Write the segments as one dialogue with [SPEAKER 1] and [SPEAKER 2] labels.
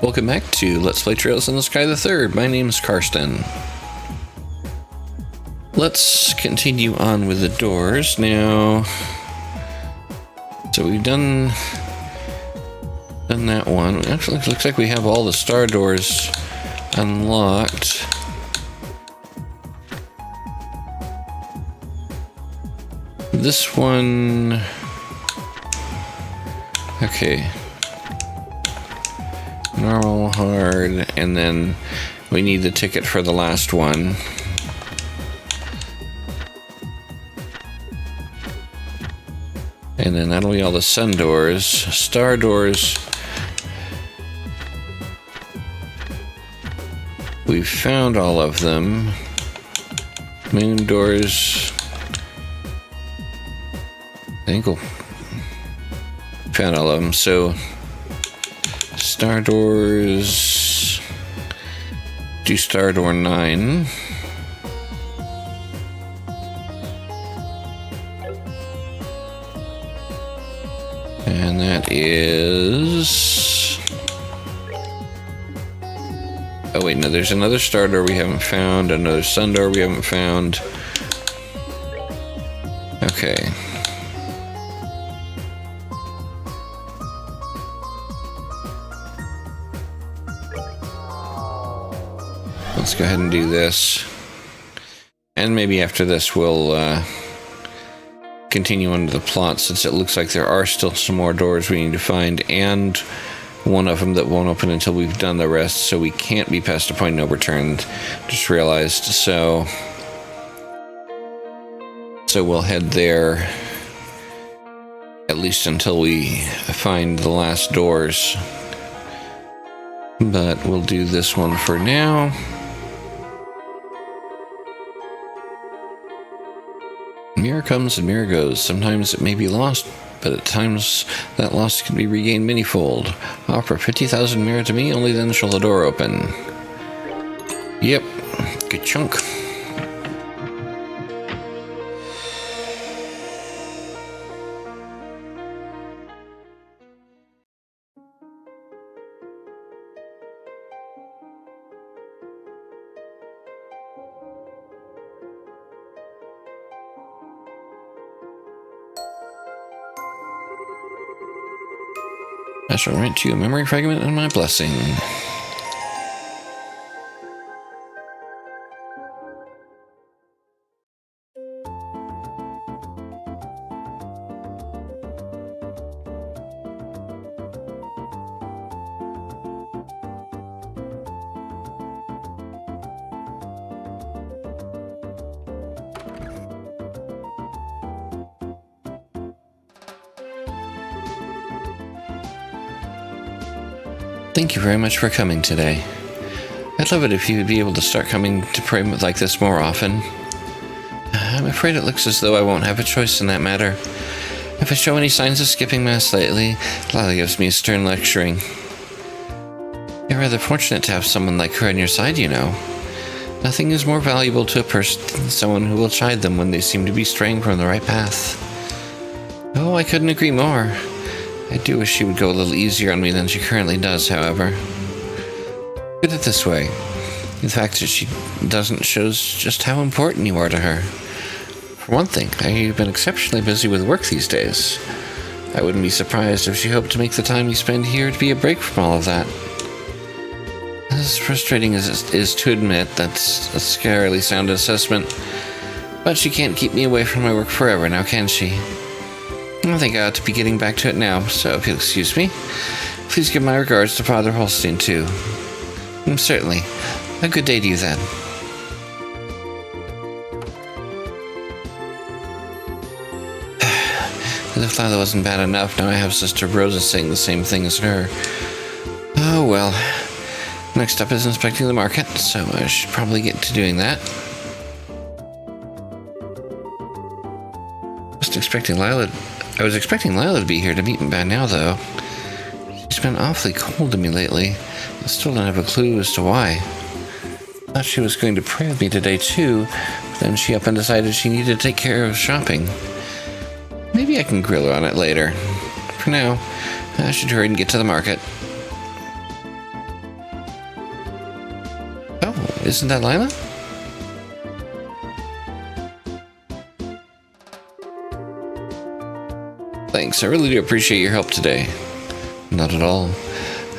[SPEAKER 1] Welcome back to Let's Play Trails in the Sky the Third. My name is Karsten. Let's continue on with the doors now. So we've done that one. Actually, it looks like we have all the star doors unlocked. This one... Okay. Normal, hard, and then we need the ticket for the last one. And then that'll be all the sun doors. Star doors. We've found all of them. Moon doors. I think we'll found all of them. So star doors. Do star door 9. And that is... Oh wait, no, there's another star door we haven't found, another sun door we haven't found. Okay. Let's go ahead and do this. And maybe after this we'll continue on to the plot, since it looks like there are still some more doors we need to find, and one of them that won't open until we've done the rest, so we can't be past a point no return. Just realized. So we'll head there at least until we find the last doors. But we'll do this one for now. Mirror comes and mirror goes. Sometimes it may be lost, but at times that loss can be regained manyfold. Offer 50,000 mirror to me, only then shall the door open. Yep, good chunk. I shall grant you a memory fragment and my blessing. Thank you very much for coming today. I'd love it if you would be able to start coming to pray like this more often. I'm afraid it looks as though I won't have a choice in that matter. If I show any signs of skipping Mass lately, Lila gives me a stern lecturing. You're rather fortunate to have someone like her on your side, you know. Nothing is more valuable to a person than someone who will chide them when they seem to be straying from the right path. Oh, I couldn't agree more. I do wish she would go a little easier on me than she currently does, however. Put it this way. The fact that she doesn't shows just how important you are to her. For one thing, I've been exceptionally busy with work these days. I wouldn't be surprised if she hoped to make the time you spend here to be a break from all of that. As frustrating as it is to admit, that's a scarily sound assessment. But she can't keep me away from my work forever now, can she? I think I ought to be getting back to it now, so if you'll excuse me, please give my regards to Father Holstein, too. Certainly. A good day to you, then. As if Lila wasn't bad enough, now I have Sister Rosa saying the same thing as her. Oh, well. Next up is inspecting the market, so I should probably get to doing that. I was expecting Lila to be here to meet me by now, though. She's been awfully cold to me lately. I still don't have a clue as to why. Thought she was going to pray with me today, too, but then she up and decided she needed to take care of shopping. Maybe I can grill her on it later. For now, I should hurry and get to the market. isn't that Lila? Thanks, I really do appreciate your help today. Not at all.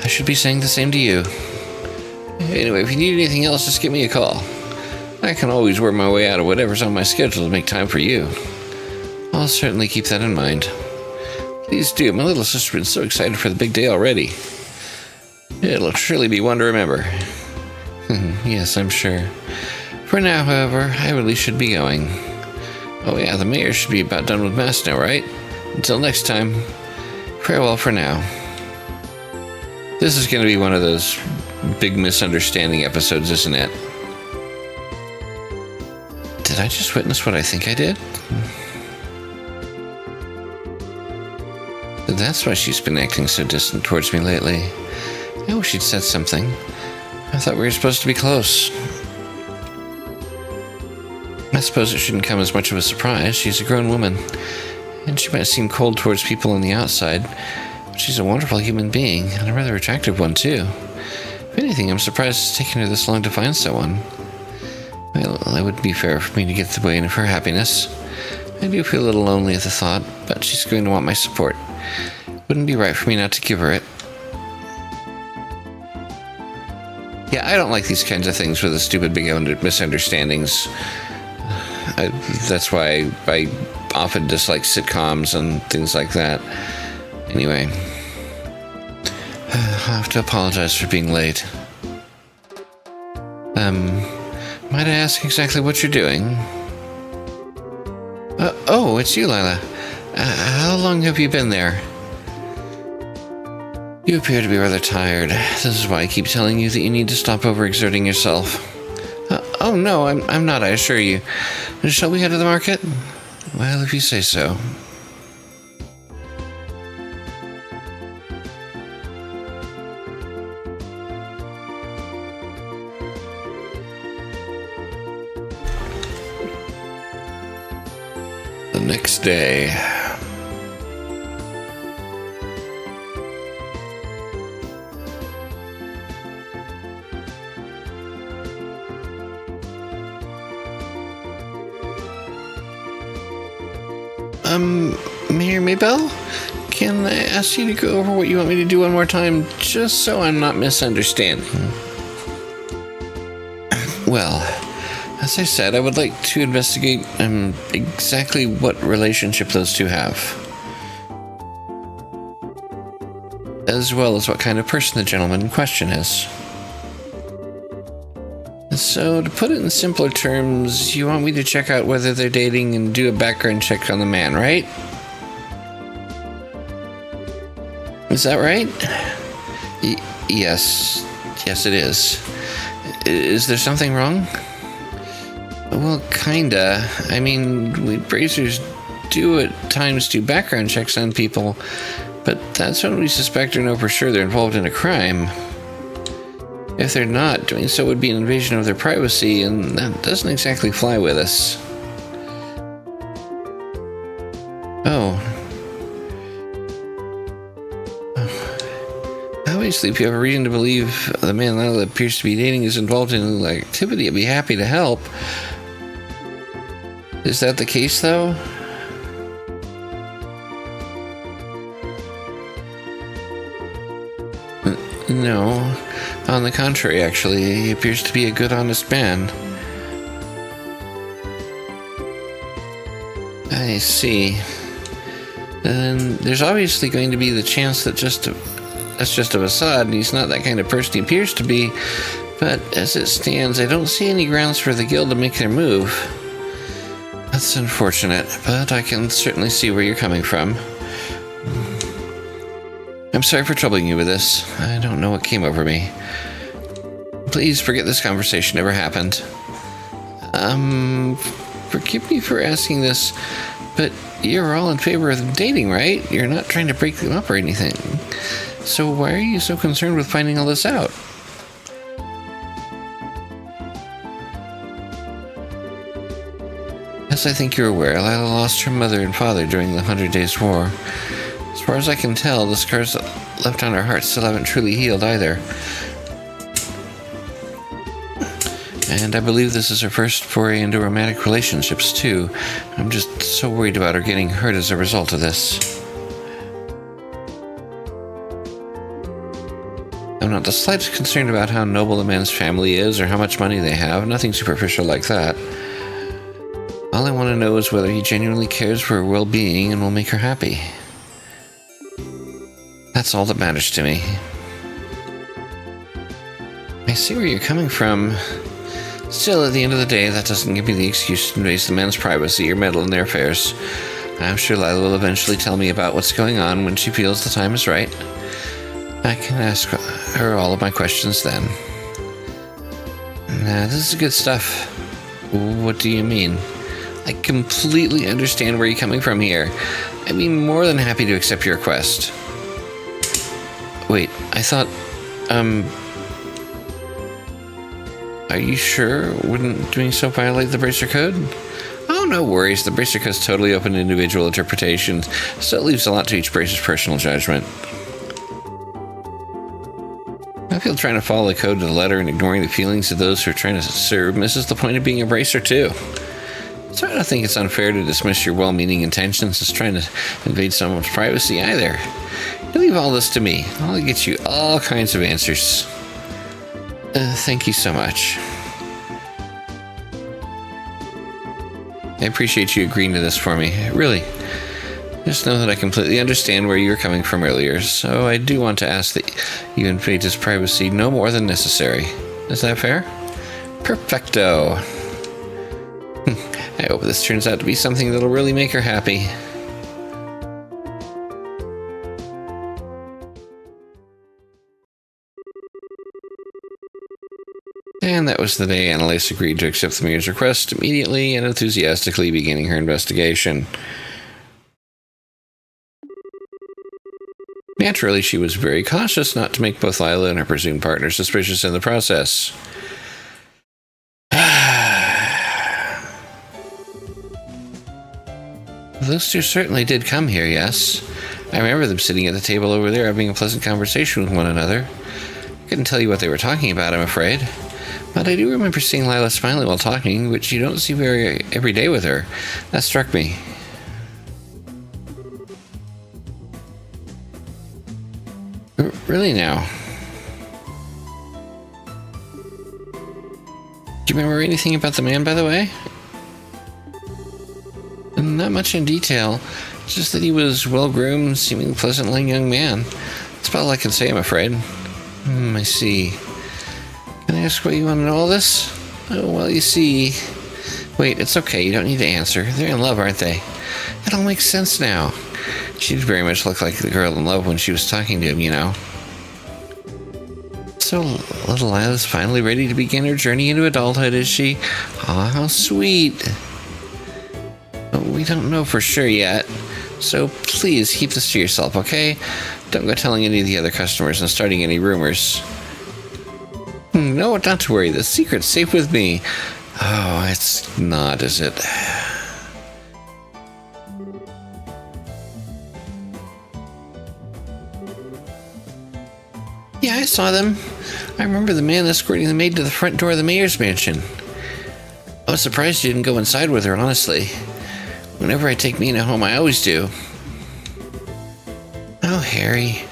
[SPEAKER 1] I should be saying the same to you. Anyway, if you need anything else, just give me a call. I can always work my way out of whatever's on my schedule to make time for you. I'll certainly keep that in mind. Please do. My little sister's been so excited for the big day already. It'll surely be one to remember. Yes, I'm sure. For now, however, I really should be going. Oh yeah, the mayor should be about done with mass now, right? Until next time, farewell for now. This is going to be one of those big misunderstanding episodes, isn't it? Did I just witness what I think I did? That's why she's been acting so distant towards me lately. I wish she'd said something. I thought we were supposed to be close. I suppose it shouldn't come as much of a surprise. She's a grown woman, and she might seem cold towards people on the outside, but she's a wonderful human being, and a rather attractive one, too. If anything, I'm surprised it's taken her this long to find someone. Well, it wouldn't be fair for me to get in the way of her happiness. I do feel a little lonely at the thought, but she's going to want my support. Wouldn't be right for me not to give her it. Yeah, I don't like these kinds of things with the stupid big misunderstandings. That's why I often dislike sitcoms and things like that. Anyway, I'll have to apologize for being late. Might I ask exactly what you're doing? Oh, it's you, Lila. How long have you been there? You appear to be rather tired. This is why I keep telling you that you need to stop overexerting yourself. Oh no, I'm not, I assure you. Shall we head to the market? Well, if you say so. The next day. Mayor Maybell? Can I ask you to go over what you want me to do one more time, just so I'm not misunderstanding? Well, as I said, I would like to investigate exactly what relationship those two have, as well as what kind of person the gentleman in question is. So, to put it in simpler terms, you want me to check out whether they're dating and do a background check on the man, right? Is that right? Yes. Yes, it is. Is there something wrong? Well, kinda. I mean, we bracers do at times do background checks on people, but that's when we suspect or know for sure they're involved in a crime. If they're not, doing so would be an invasion of their privacy, and that doesn't exactly fly with us. Oh. Obviously, if you have a reason to believe the man Lila appears to be dating is involved in illegal activity, I'd be happy to help. Is that the case, though? No. On the contrary, actually, he appears to be a good, honest man. I see. Then there's obviously going to be the chance that that's just a facade, and he's not that kind of person he appears to be. But as it stands, I don't see any grounds for the guild to make their move. That's unfortunate, but I can certainly see where you're coming from. I'm sorry for troubling you with this. I don't know what came over me. Please forget this conversation ever happened. Forgive me for asking this, but you're all in favor of them dating, right? You're not trying to break them up or anything. So why are you so concerned with finding all this out? As I think you're aware, Lila lost her mother and father during the 100 Days War. As far as I can tell, the scars left on her heart still haven't truly healed either. And I believe this is her first foray into romantic relationships, too. I'm just so worried about her getting hurt as a result of this. I'm not the slightest concerned about how noble the man's family is or how much money they have. Nothing superficial like that. All I want to know is whether he genuinely cares for her well-being and will make her happy. That's all that matters to me. I see where you're coming from. Still, at the end of the day, that doesn't give me the excuse to invade the man's privacy or meddle in their affairs. I'm sure Lila will eventually tell me about what's going on when she feels the time is right. I can ask her all of my questions then. Nah, this is good stuff. What do you mean? I completely understand where you're coming from here. I'd be more than happy to accept your request. Wait, I thought, are you sure? Wouldn't doing so violate the Bracer Code? Oh, no worries. The Bracer Code's totally open to individual interpretation, so it leaves a lot to each Bracer's personal judgment. I feel trying to follow the code to the letter and ignoring the feelings of those who are trying to serve misses the point of being a Bracer, too. So I don't think it's unfair to dismiss your well-meaning intentions as trying to invade someone's privacy, either. You leave all this to me. I'll get you all kinds of answers. Thank you so much. I appreciate you agreeing to this for me, really. Just know that I completely understand where you were coming from earlier, so I do want to ask that you invade his privacy no more than necessary. Is that fair? Perfecto. I hope this turns out to be something that'll really make her happy. And that was the day Annalise agreed to accept the mayor's request immediately and enthusiastically beginning her investigation. Naturally, she was very cautious not to make both Lila and her presumed partner suspicious in the process. Those two certainly did come here, yes. I remember them sitting at the table over there having a pleasant conversation with one another. I couldn't tell you what they were talking about, I'm afraid. But I do remember seeing Lila smiling while talking, which you don't see every day with her. That struck me. Really now? Do you remember anything about the man, by the way? Not much in detail, just that he was well-groomed, seeming pleasant young man. That's about all I can say, I'm afraid. I see. Can I ask why you want to know all this? Oh, well, you see... Wait, it's okay, you don't need to answer. They're in love, aren't they? It all makes sense now. She did very much look like the girl in love when she was talking to him, you know. So, little Lila's finally ready to begin her journey into adulthood, is she? Aw, how sweet. But we don't know for sure yet, so please keep this to yourself, okay? Don't go telling any of the other customers and starting any rumors. No, not to worry, the secret's safe with me. Oh, it's not, is it? Yeah, I saw them. I remember the man escorting the maid to the front door of the mayor's mansion. I was surprised you didn't go inside with her, honestly. Whenever I take Mina home, I always do. Oh, Harry.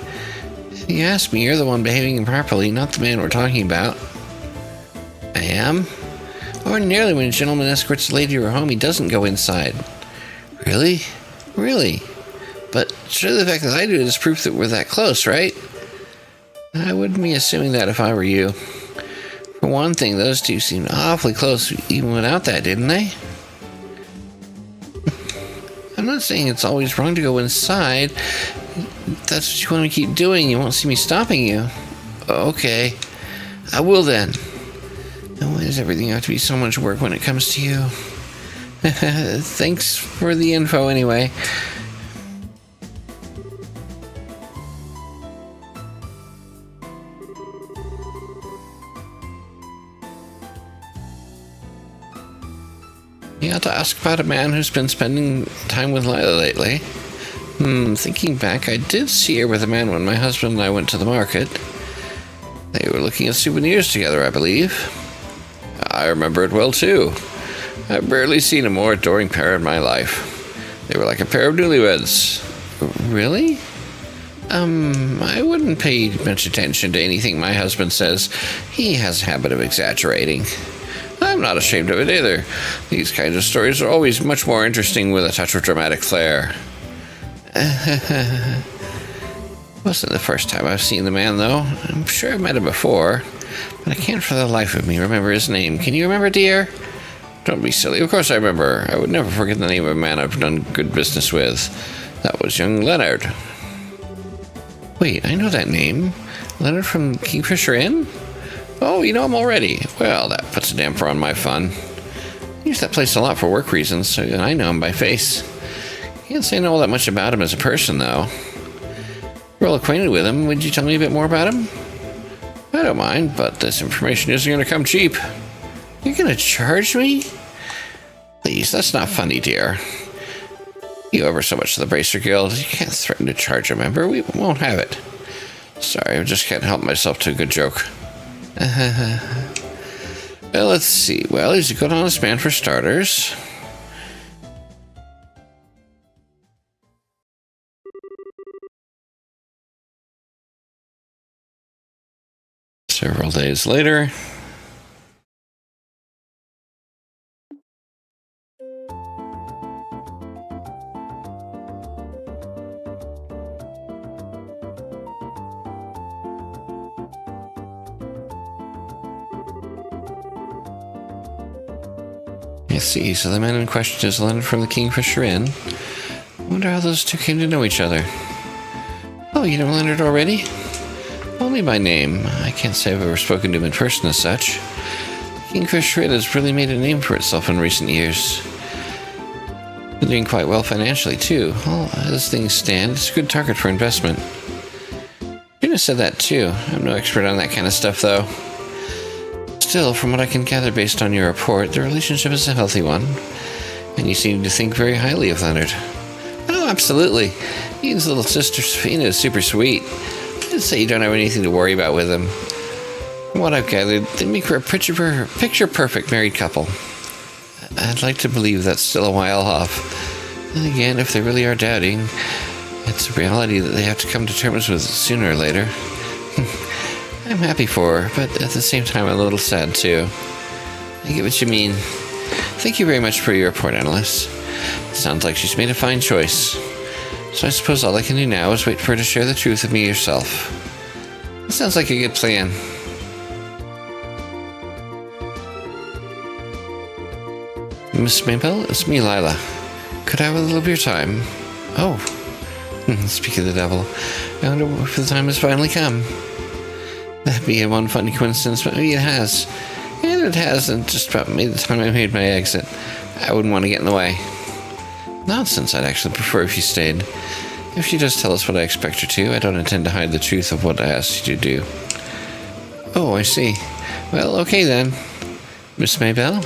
[SPEAKER 1] If you ask me, you're the one behaving improperly, not the man we're talking about. I am? Ordinarily, when a gentleman escorts a lady to her home, he doesn't go inside. Really? Really? But surely the fact that I do it is proof that we're that close, right? I wouldn't be assuming that if I were you. For one thing, those two seemed awfully close even without that, didn't they? I'm not saying it's always wrong to go inside. If that's what you want to keep doing, you won't see me stopping you. Okay. I will then. And why does everything have to be so much work when it comes to you? Thanks for the info anyway. You ought to ask about a man who's been spending time with Lila lately. Thinking back, I did see her with a man when my husband and I went to the market. They were looking at souvenirs together, I believe. I remember it well, too. I've barely seen a more adoring pair in my life. They were like a pair of newlyweds. Really? I wouldn't pay much attention to anything my husband says. He has a habit of exaggerating. I'm not ashamed of it either. These kinds of stories are always much more interesting with a touch of dramatic flair. Wasn't the first time I've seen the man, though. I'm sure I've met him before, but I can't for the life of me remember his name. Can you remember, dear? Don't be silly. Of course I remember. I would never forget the name of a man I've done good business with. That was young Leonard. Wait, I know that name. Leonard from Kingfisher Inn? Oh, you know him already. Well, that puts a damper on my fun. I use that place a lot for work reasons, so I know him by face. Can't say I know all that much about him as a person, though. We're all acquainted with him. Would you tell me a bit more about him? I don't mind, but this information isn't going to come cheap. You're going to charge me? Please, that's not funny, dear. You owe ever so much to the Bracer Guild. You can't threaten to charge a member. We won't have it. Sorry, I just can't help myself to a good joke. Well, let's see. Well, he's a good honest man for starters. Several days later. I see, so the man in question is Leonard from the Kingfisher Inn. I wonder how those two came to know each other. Oh, you know Leonard already? Only by name. I can't say I've ever spoken to him in person as such. Kingfisher Inn has really made a name for itself in recent years. Been doing quite well financially, too. Well, as things stand, it's a good target for investment. Shouldn't have said that, too. I'm no expert on that kind of stuff, though. Still, from what I can gather based on your report, the relationship is a healthy one, and you seem to think very highly of Leonard. Oh, absolutely. He and his little sister Sophina is super sweet. I'd say you don't have anything to worry about with them. From what I've gathered, they make for a picture-perfect married couple. I'd like to believe that's still a while off. And again, if they really are doubting, it's a reality that they have to come to terms with sooner or later. I'm happy for her, but at the same time I'm a little sad too. I get what you mean. Thank you very much for your report, Annalise. It sounds like she's made a fine choice. So I suppose all I can do now is wait for her to share the truth with me herself. It sounds like a good plan. Miss Mabel, it's me, Lila. Could I have a little of your time? Oh. Speak of the devil. I wonder if the time has finally come. That'd be a one funny coincidence, but maybe it has. And it hasn't just about made the time I made my exit. I wouldn't want to get in the way. Nonsense, I'd actually prefer if you stayed. If she does tell us what I expect her to, I don't intend to hide the truth of what I asked you to do. Oh, I see. Well, okay then. Miss Mabel?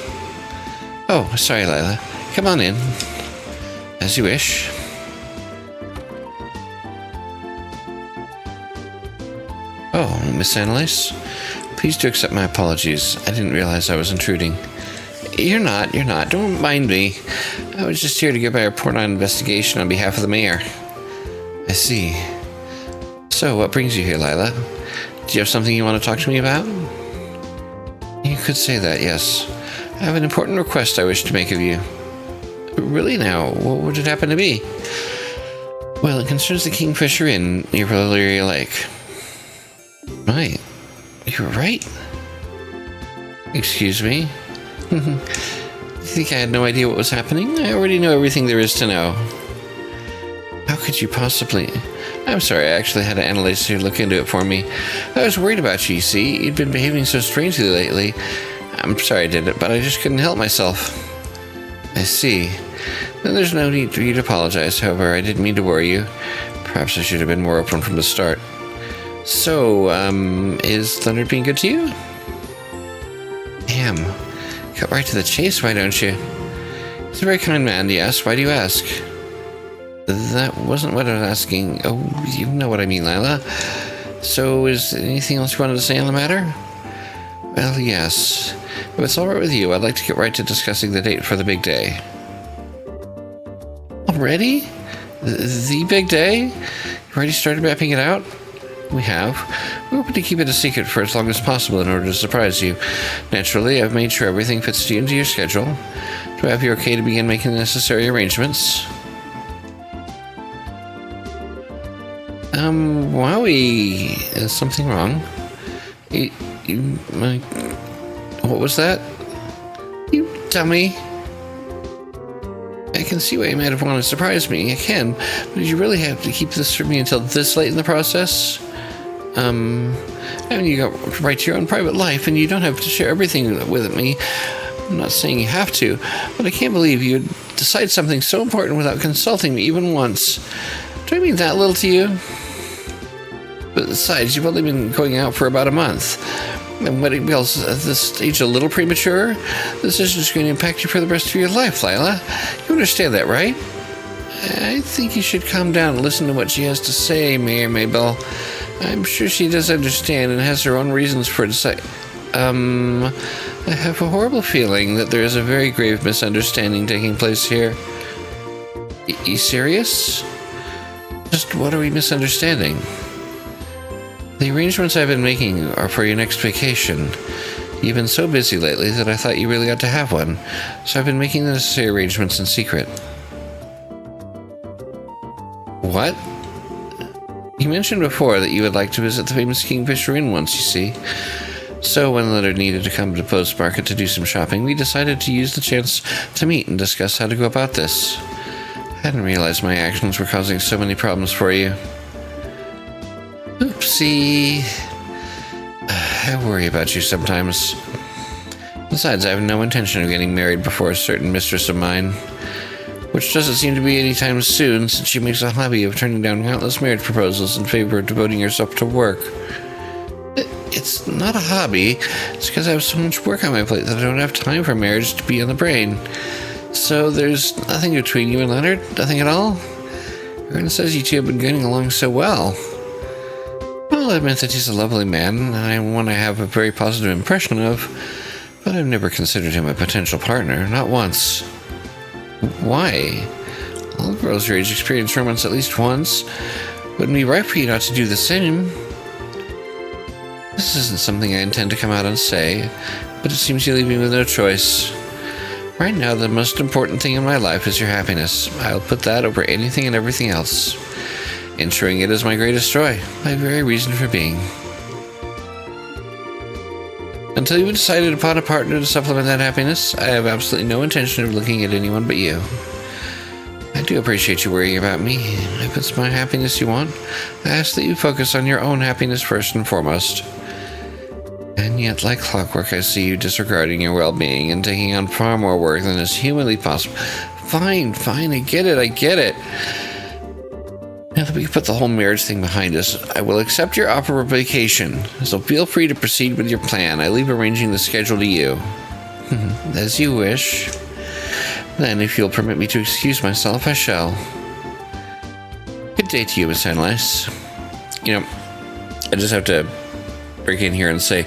[SPEAKER 1] Oh, sorry, Lila. Come on in. As you wish. Oh, Miss Annalise? Please do accept my apologies. I didn't realize I was intruding. You're not. Don't mind me. I was just here to give my report on investigation on behalf of the mayor. I see. So, what brings you here, Lila? Do you have something you want to talk to me about? You could say that, yes. I have an important request I wish to make of you. Really now? What would it happen to be? Well, it concerns the Kingfisher Inn near Valeria Lake. Right. You're right. Excuse me? You think I had no idea what was happening? I already know everything there is to know. How could you possibly... I'm sorry, I actually had an analyst here look into it for me. I was worried about you, see? You'd been behaving so strangely lately. I'm sorry I did it, but I just couldn't help myself. I see. Then there's no need for you to apologize, however. I didn't mean to worry you. Perhaps I should have been more open from the start. So, is Leonard being good to you? Damn. Cut right to the chase, why don't you? He's a very kind man, yes. Why do you ask? That wasn't what I was asking. Oh, you know what I mean, Lila. So, is there anything else you wanted to say on the matter? Well, yes. If it's alright with you, I'd like to get right to discussing the date for the big day. Already? The big day? You already started mapping it out? We have. We're hoping to keep it a secret for as long as possible in order to surprise you. Naturally, I've made sure everything fits into your schedule. Do I have you okay to begin making the necessary arrangements? Wowie. Is something wrong? What was that? You dummy. I can see why you might have wanted to surprise me. I can, but did you really have to keep this from me until this late in the process? I mean, you got right to your own private life, and you don't have to share everything with me. I'm not saying you have to, but I can't believe you'd decide something so important without consulting me even once. Do I mean that little to you? But besides, you've only been going out for about a month. And wedding bells at this stage a little premature? This is just going to impact you for the rest of your life, Lila. You understand that, right? I think you should calm down and listen to what she has to say, Mayor Mabel. I'm sure she does understand and has her own reasons for deciding. I have a horrible feeling that there is a very grave misunderstanding taking place here. You serious? Just what are we misunderstanding? The arrangements I've been making are for your next vacation. You've been so busy lately that I thought you really ought to have one, so I've been making the necessary arrangements in secret. What? You mentioned before that you would like to visit the famous Kingfisher Inn once, you see. So when Leonard needed to come to Post Market to do some shopping, we decided to use the chance to meet and discuss how to go about this. I hadn't realized my actions were causing so many problems for you. Oopsie. I worry about you sometimes. Besides, I have no intention of getting married before a certain mistress of mine, which doesn't seem to be any time soon, since she makes a hobby of turning down countless marriage proposals in favor of devoting herself to work. It's not a hobby. It's because I have so much work on my plate that I don't have time for marriage to be on the brain. So there's nothing between you and Leonard? Nothing at all? Aaron says you two have been getting along so well. I'll admit that he's a lovely man, and I want to have a very positive impression of, but I've never considered him a potential partner, not once. Why? All girls your age experience romance at least once. Wouldn't be right for you not to do the same. This isn't something I intend to come out and say, but it seems you leave me with no choice. Right now, the most important thing in my life is your happiness. I'll put that over anything and everything else. Ensuring it is my greatest joy, my very reason for being. Until you've decided upon a partner to supplement that happiness, I have absolutely no intention of looking at anyone but you. I do appreciate you worrying about me. If it's my happiness you want, I ask that you focus on your own happiness first and foremost. And yet, like clockwork, I see you disregarding your well-being and taking on far more work than is humanly possible. Fine, I get it. Now that we put the whole marriage thing behind us, I will accept your offer of vacation, so feel free to proceed with your plan. I leave arranging the schedule to you. As you wish. Then, if you'll permit me to excuse myself, I shall. Good day to you, Miss Henlice. You know, I just have to break in here and say,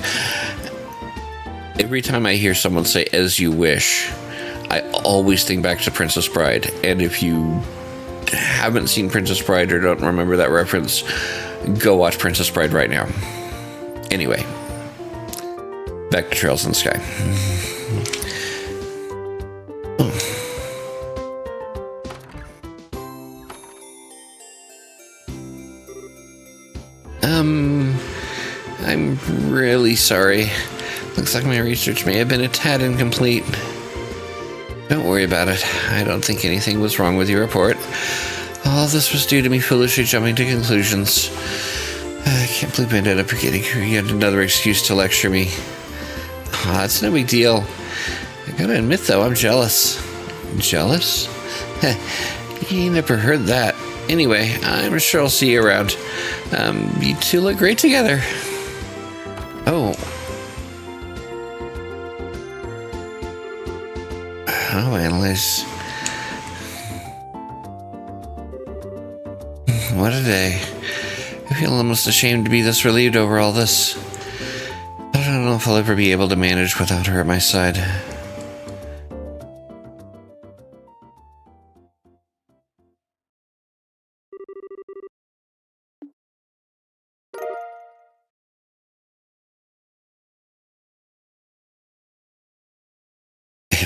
[SPEAKER 1] every time I hear someone say, as you wish, I always think back to Princess Bride. And if you haven't seen Princess Bride or don't remember that reference, go watch Princess Bride right now. Anyway, back to Trails in the Sky. I'm really sorry. Looks like my research may have been a tad incomplete. Don't worry about it. I don't think anything was wrong with your report. All this was due to me foolishly jumping to conclusions. I can't believe I ended up getting yet another excuse to lecture me. It's no big deal. I gotta admit, though, I'm jealous. Jealous? You never heard that. Anyway, I'm sure I'll see you around. You two look great together. Oh. Oh, Annalise. What a day. I feel almost ashamed to be this relieved over all this. I don't know know if I'll ever be able to manage without her at my side.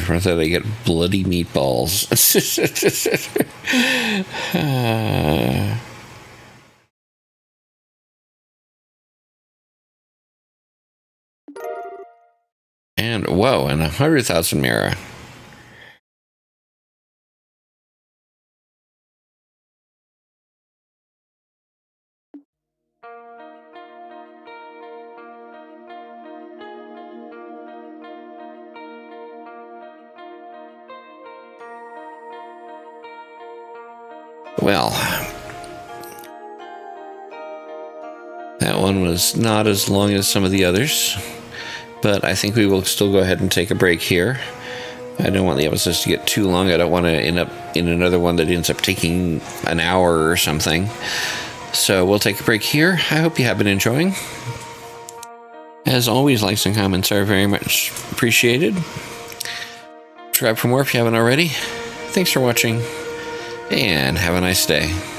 [SPEAKER 1] For that, I get bloody meatballs. And whoa, and 100,000 Mira. Well, that one was not as long as some of the others, but I think we will still go ahead and take a break here. I don't want the episodes to get too long. I don't want to end up in another one that ends up taking an hour or something. So we'll take a break here. I hope you have been enjoying. As always, likes and comments are very much appreciated. Subscribe for more if you haven't already. Thanks for watching, and have a nice day.